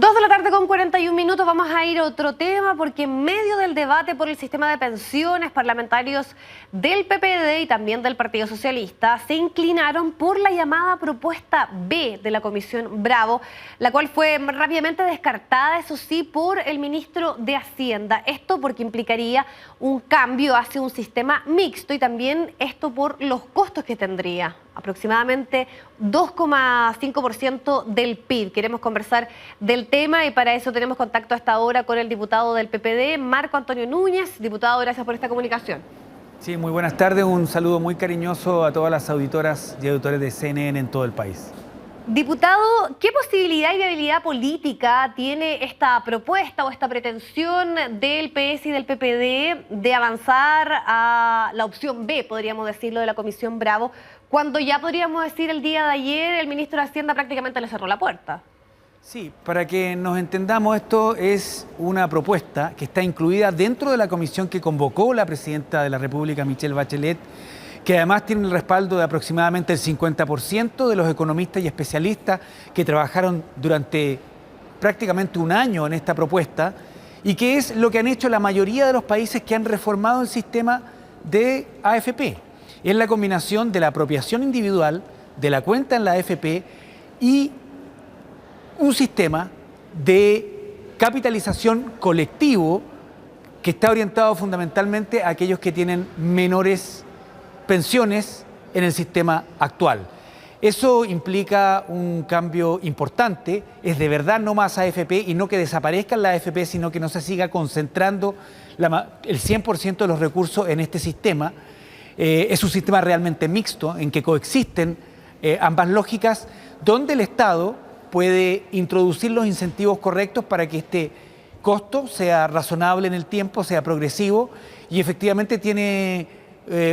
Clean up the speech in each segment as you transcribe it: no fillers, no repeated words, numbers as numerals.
2 de la tarde con 41 minutos, vamos a ir a otro tema porque en medio del debate por el sistema de pensiones, parlamentarios del PPD y también del Partido Socialista se inclinaron por la llamada propuesta B de la Comisión Bravo, la cual fue rápidamente descartada, eso sí, por el ministro de Hacienda. Esto porque implicaría un cambio hacia un sistema mixto y también esto por los costos que tendría, aproximadamente 2,5% del PIB. Queremos conversar del tema y para eso tenemos contacto a esta hora con el diputado del PPD, Marco Antonio Núñez. Diputado, gracias por esta comunicación. Sí, muy buenas tardes. Un saludo muy cariñoso a todas las auditoras y auditores de CNN en todo el país. Diputado, ¿qué posibilidad y viabilidad política tiene esta propuesta o esta pretensión del PS y del PPD de avanzar a la opción B, podríamos decirlo, de la Comisión Bravo, cuando ya podríamos decir el día de ayer el ministro de Hacienda prácticamente le cerró la puerta? Sí, para que nos entendamos, esto es una propuesta que está incluida dentro de la comisión que convocó la presidenta de la República, Michelle Bachelet, que además tiene el respaldo de aproximadamente el 50% de los economistas y especialistas que trabajaron durante prácticamente un año en esta propuesta y que es lo que han hecho la mayoría de los países que han reformado el sistema de AFP. Es la combinación de la apropiación individual, de la cuenta en la AFP y un sistema de capitalización colectivo que está orientado fundamentalmente a aquellos que tienen menores pensiones en el sistema actual. Eso implica un cambio importante, es de verdad no más AFP y no que desaparezcan las AFP, sino que no se siga concentrando el 100% de los recursos en este sistema. Es un sistema realmente mixto en que coexisten ambas lógicas, donde el Estado puede introducir los incentivos correctos para que este costo sea razonable en el tiempo, sea progresivo y efectivamente tiene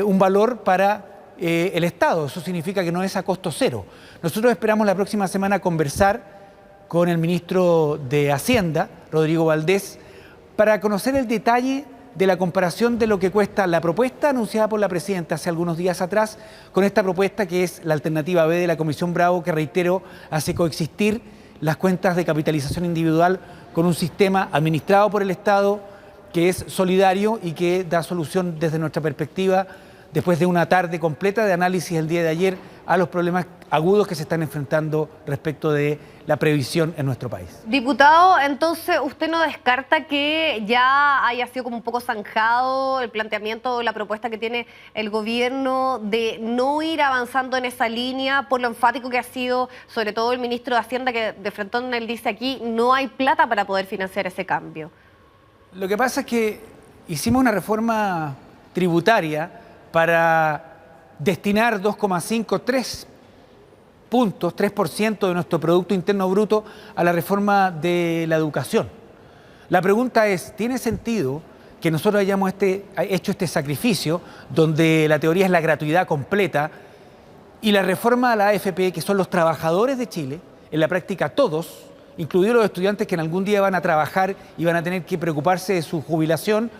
un valor para el Estado. Eso significa que no es a costo cero. Nosotros esperamos la próxima semana conversar con el ministro de Hacienda, Rodrigo Valdés, para conocer el detalle de la comparación de lo que cuesta la propuesta anunciada por la presidenta hace algunos días atrás con esta propuesta que es la alternativa B de la Comisión Bravo, que reitero, hace coexistir las cuentas de capitalización individual con un sistema administrado por el Estado que es solidario y que da solución desde nuestra perspectiva, después de una tarde completa de análisis el día de ayer, a los problemas agudos que se están enfrentando respecto de la previsión en nuestro país. Diputado, entonces usted no descarta que ya haya sido como un poco zanjado el planteamiento o la propuesta que tiene el gobierno de no ir avanzando en esa línea por lo enfático que ha sido, sobre todo el ministro de Hacienda, que de frente él dice aquí no hay plata para poder financiar ese cambio? Lo que pasa es que hicimos una reforma tributaria para destinar 2,5, 3 puntos, 3% de nuestro Producto Interno Bruto a la reforma de la educación. La pregunta es, ¿tiene sentido que nosotros hayamos hecho este sacrificio donde la teoría es la gratuidad completa y la reforma a la AFP, que son los trabajadores de Chile, en la práctica todos, incluidos los estudiantes que en algún día van a trabajar y van a tener que preocuparse de su jubilación,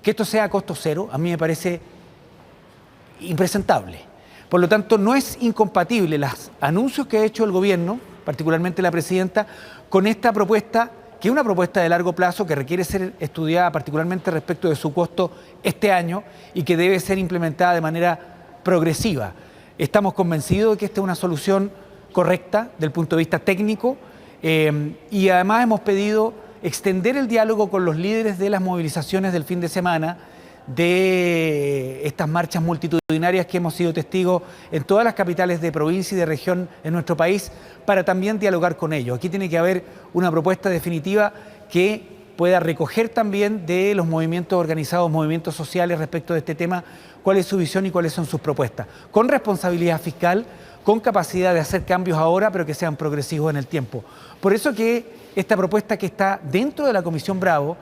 que esto sea a costo cero? A mí me parece impresentable. Por lo tanto, no es incompatible los anuncios que ha hecho el gobierno, particularmente la presidenta, con esta propuesta, que es una propuesta de largo plazo que requiere ser estudiada particularmente respecto de su costo este año y que debe ser implementada de manera progresiva. Estamos convencidos de que esta es una solución correcta desde el punto de vista técnico y además hemos pedido extender el diálogo con los líderes de las movilizaciones del fin de semana, de estas marchas multitudinarias que hemos sido testigos en todas las capitales de provincia y de región en nuestro país, para también dialogar con ellos. Aquí tiene que haber una propuesta definitiva que pueda recoger también de los movimientos organizados, movimientos sociales respecto de este tema, cuál es su visión y cuáles son sus propuestas, con responsabilidad fiscal, con capacidad de hacer cambios ahora, pero que sean progresivos en el tiempo. Por eso que esta propuesta que está dentro de la Comisión Bravo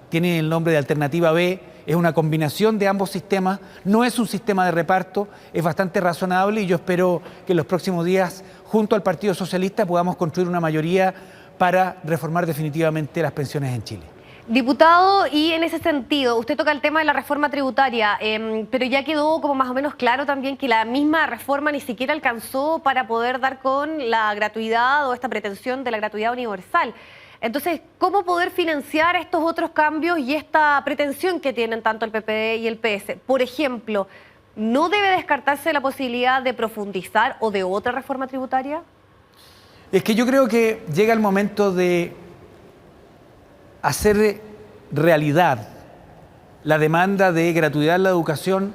tiene el nombre de Alternativa B, es una combinación de ambos sistemas, no es un sistema de reparto, es bastante razonable y yo espero que en los próximos días, junto al Partido Socialista, podamos construir una mayoría para reformar definitivamente las pensiones en Chile. Diputado, y en ese sentido, usted toca el tema de la reforma tributaria, pero ya quedó como más o menos claro también que la misma reforma ni siquiera alcanzó para poder dar con la gratuidad o esta pretensión de la gratuidad universal. Entonces, ¿cómo poder financiar estos otros cambios y esta pretensión que tienen tanto el PPD y el PS? Por ejemplo, ¿no debe descartarse la posibilidad de profundizar o de otra reforma tributaria? Es que yo creo que llega el momento de hacer realidad la demanda de gratuidad en la educación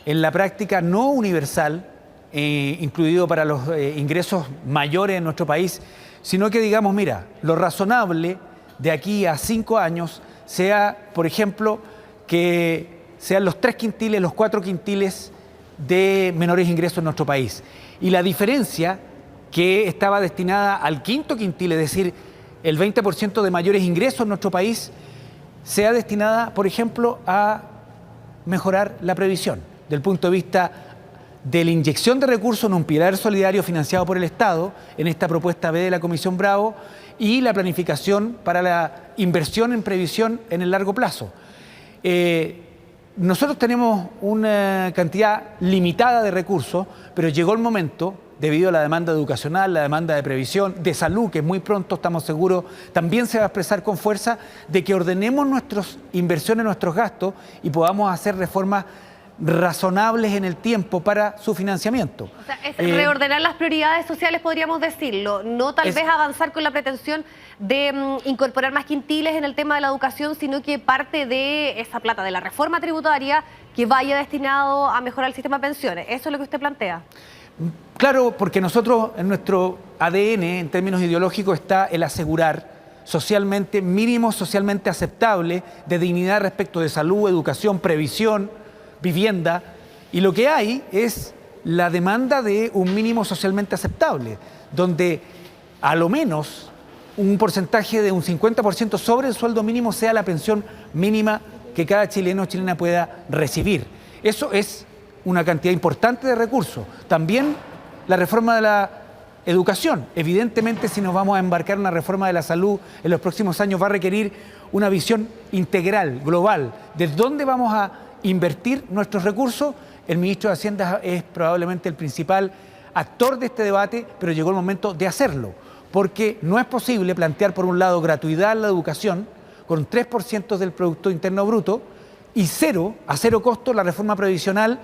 en la práctica no universal, incluido para los ingresos mayores en nuestro país, sino que digamos, mira, lo razonable de aquí a 5 años sea, por ejemplo, que sean los 3 quintiles, los 4 quintiles de menores ingresos en nuestro país. Y la diferencia que estaba destinada al 5.º quintil, es decir, el 20% de mayores ingresos en nuestro país, sea destinada, por ejemplo, a mejorar la previsión, desde el punto de vista de la inyección de recursos en un pilar solidario financiado por el Estado, en esta propuesta B de la Comisión Bravo, y la planificación para la inversión en previsión en el largo plazo. Nosotros tenemos una cantidad limitada de recursos, pero llegó el momento, debido a la demanda educacional, la demanda de previsión, de salud, que muy pronto estamos seguros también se va a expresar con fuerza, de que ordenemos nuestras inversiones, nuestros gastos y podamos hacer reformas razonables en el tiempo para su financiamiento. O sea, es reordenar las prioridades sociales, podríamos decirlo, no tal vez avanzar con la pretensión de incorporar más quintiles en el tema de la educación, sino que parte de esa plata de la reforma tributaria que vaya destinado a mejorar el sistema de pensiones. ¿Eso es lo que usted plantea? Claro, porque nosotros en nuestro ADN, en términos ideológicos, está el asegurar socialmente, mínimos socialmente aceptables de dignidad respecto de salud, educación, previsión, vivienda, y lo que hay es la demanda de un mínimo socialmente aceptable, donde a lo menos un porcentaje de un 50% sobre el sueldo mínimo sea la pensión mínima que cada chileno o chilena pueda recibir. Eso es una cantidad importante de recursos. También la reforma de la educación. Evidentemente, si nos vamos a embarcar en una reforma de la salud en los próximos años, va a requerir una visión integral, global, de dónde vamos a invertir nuestros recursos. El ministro de Hacienda es probablemente el principal actor de este debate, pero llegó el momento de hacerlo, porque no es posible plantear, por un lado, gratuidad en la educación con 3% del Producto Interno Bruto y a cero costo la reforma previsional,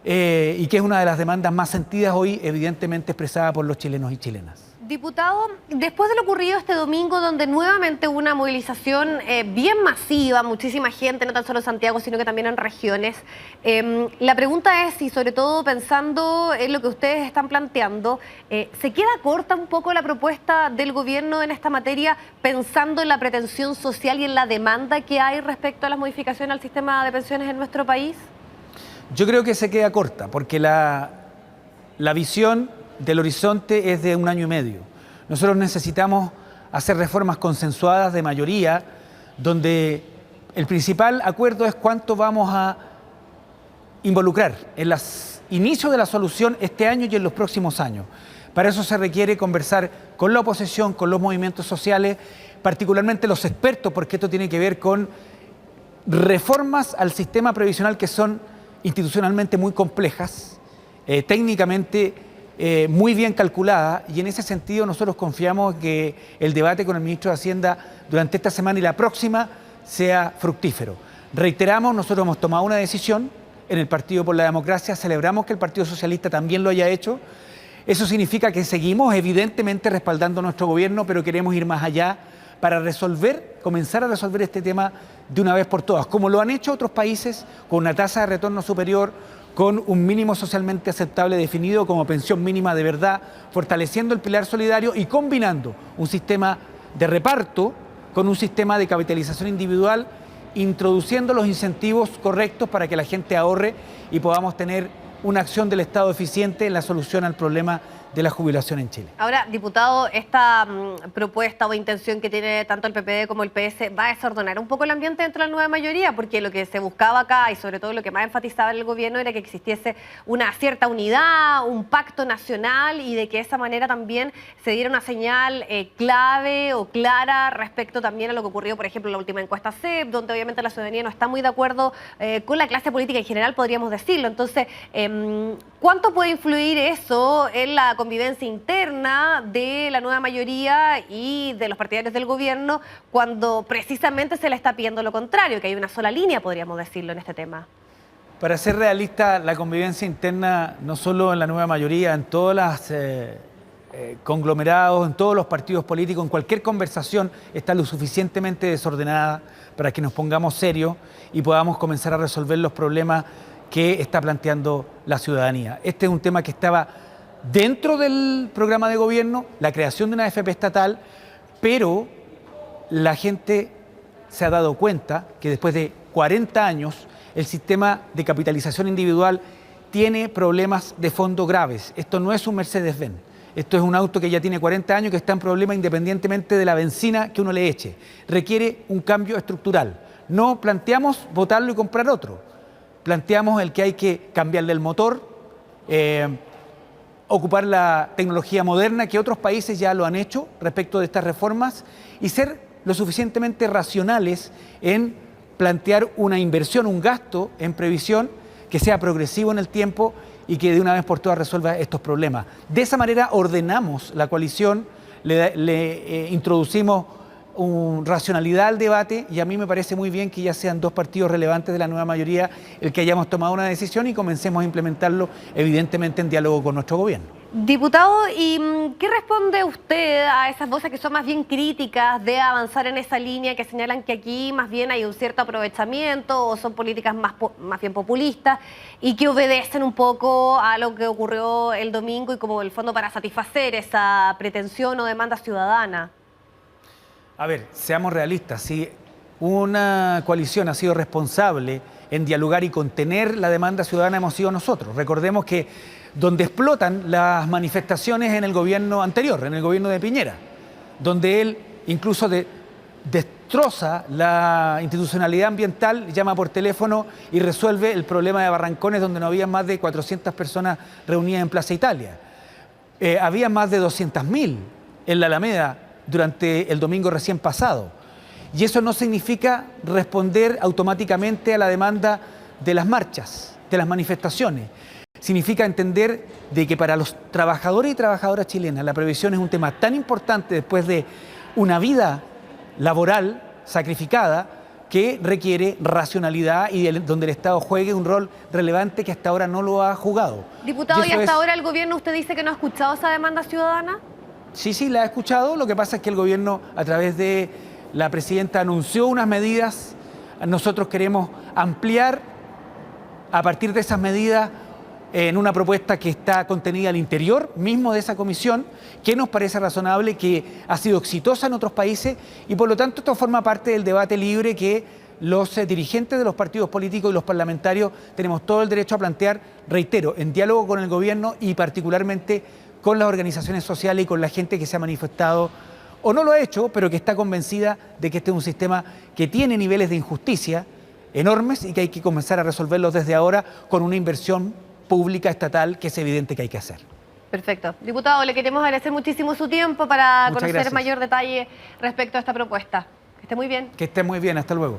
y que es una de las demandas más sentidas hoy, evidentemente expresada por los chilenos y chilenas. Diputado, después de lo ocurrido este domingo, donde nuevamente hubo una movilización bien masiva, muchísima gente, no tan solo en Santiago, sino que también en regiones, la pregunta es, y sobre todo pensando en lo que ustedes están planteando, ¿se queda corta un poco la propuesta del gobierno en esta materia, pensando en la pretensión social y en la demanda que hay respecto a las modificaciones al sistema de pensiones en nuestro país? Yo creo que se queda corta, porque la visión del horizonte es de 1 año y medio. Nosotros necesitamos hacer reformas consensuadas de mayoría, donde el principal acuerdo es cuánto vamos a involucrar en los inicios de la solución este año y en los próximos años. Para eso se requiere conversar con la oposición, con los movimientos sociales, particularmente los expertos, porque esto tiene que ver con reformas al sistema previsional que son institucionalmente muy complejas, técnicamente muy bien calculadas, y en ese sentido nosotros confiamos que el debate con el ministro de Hacienda durante esta semana y la próxima sea fructífero. Reiteramos, nosotros hemos tomado una decisión en el Partido por la Democracia, celebramos que el Partido Socialista también lo haya hecho. Eso significa que seguimos evidentemente respaldando a nuestro gobierno, pero queremos ir más allá para comenzar a resolver este tema de una vez por todas, como lo han hecho otros países, con una tasa de retorno superior, con un mínimo socialmente aceptable definido como pensión mínima de verdad, fortaleciendo el pilar solidario y combinando un sistema de reparto con un sistema de capitalización individual, introduciendo los incentivos correctos para que la gente ahorre y podamos tener una acción del Estado eficiente en la solución al problema de la jubilación en Chile. Ahora, diputado, esta propuesta o intención que tiene tanto el PPD como el PS va a desordenar un poco el ambiente dentro de la nueva mayoría, porque lo que se buscaba acá y sobre todo lo que más enfatizaba el gobierno era que existiese una cierta unidad, un pacto nacional y de que de esa manera también se diera una señal clave o clara respecto también a lo que ocurrió, por ejemplo, en la última encuesta CEP, donde obviamente la ciudadanía no está muy de acuerdo con la clase política en general, podríamos decirlo. Entonces, ¿cuánto puede influir eso en la convivencia interna de la nueva mayoría y de los partidarios del gobierno cuando precisamente se le está pidiendo lo contrario, que hay una sola línea, podríamos decirlo, en este tema? Para ser realista, la convivencia interna, no solo en la nueva mayoría, en todas las conglomerados, en todos los partidos políticos, en cualquier conversación, está lo suficientemente desordenada para que nos pongamos serios y podamos comenzar a resolver los problemas que está planteando la ciudadanía. Este es un tema que estaba dentro del programa de gobierno, la creación de una AFP estatal, pero la gente se ha dado cuenta que después de 40 años el sistema de capitalización individual tiene problemas de fondo graves. Esto no es un Mercedes-Benz. Esto es un auto que ya tiene 40 años, que está en problema independientemente de la benzina que uno le eche. Requiere un cambio estructural. No planteamos botarlo y comprar otro. Planteamos el que hay que cambiarle el motor, ocupar la tecnología moderna, que otros países ya lo han hecho respecto de estas reformas, y ser lo suficientemente racionales en plantear una inversión, un gasto en previsión que sea progresivo en el tiempo y que de una vez por todas resuelva estos problemas. De esa manera ordenamos la coalición, le introducimos racionalidad al debate, y a mí me parece muy bien que ya sean dos partidos relevantes de la nueva mayoría el que hayamos tomado una decisión y comencemos a implementarlo, evidentemente en diálogo con nuestro gobierno. Diputado, ¿y qué responde usted a esas voces que son más bien críticas de avanzar en esa línea, que señalan que aquí más bien hay un cierto aprovechamiento o son políticas más bien populistas y que obedecen un poco a lo que ocurrió el domingo y como el fondo para satisfacer esa pretensión o demanda ciudadana? A ver, seamos realistas. Si una coalición ha sido responsable en dialogar y contener la demanda ciudadana, hemos sido nosotros. Recordemos que donde explotan las manifestaciones en el gobierno anterior, en el gobierno de Piñera, donde él incluso destroza la institucionalidad ambiental, llama por teléfono y resuelve el problema de Barrancones, donde no había más de 400 personas reunidas en Plaza Italia. Había más de 200.000 en la Alameda durante el domingo recién pasado. Y eso no significa responder automáticamente a la demanda de las marchas, de las manifestaciones. Significa entender de que para los trabajadores y trabajadoras chilenas la previsión es un tema tan importante después de una vida laboral sacrificada que requiere racionalidad y donde el Estado juegue un rol relevante que hasta ahora no lo ha jugado. Diputado, ¿y hasta ahora el gobierno usted dice que no ha escuchado esa demanda ciudadana? Sí, la he escuchado. Lo que pasa es que el gobierno, a través de la presidenta, anunció unas medidas. Nosotros queremos ampliar a partir de esas medidas en una propuesta que está contenida al interior mismo de esa comisión, que nos parece razonable, que ha sido exitosa en otros países y por lo tanto esto forma parte del debate libre que los dirigentes de los partidos políticos y los parlamentarios tenemos todo el derecho a plantear, reitero, en diálogo con el gobierno y particularmente con las organizaciones sociales y con la gente que se ha manifestado o no lo ha hecho, pero que está convencida de que este es un sistema que tiene niveles de injusticia enormes y que hay que comenzar a resolverlos desde ahora con una inversión pública estatal que es evidente que hay que hacer. Perfecto. Diputado, le queremos agradecer muchísimo su tiempo para Muchas conocer gracias. mayor detalle respecto a esta propuesta. Que esté muy bien. Que esté muy bien. Hasta luego.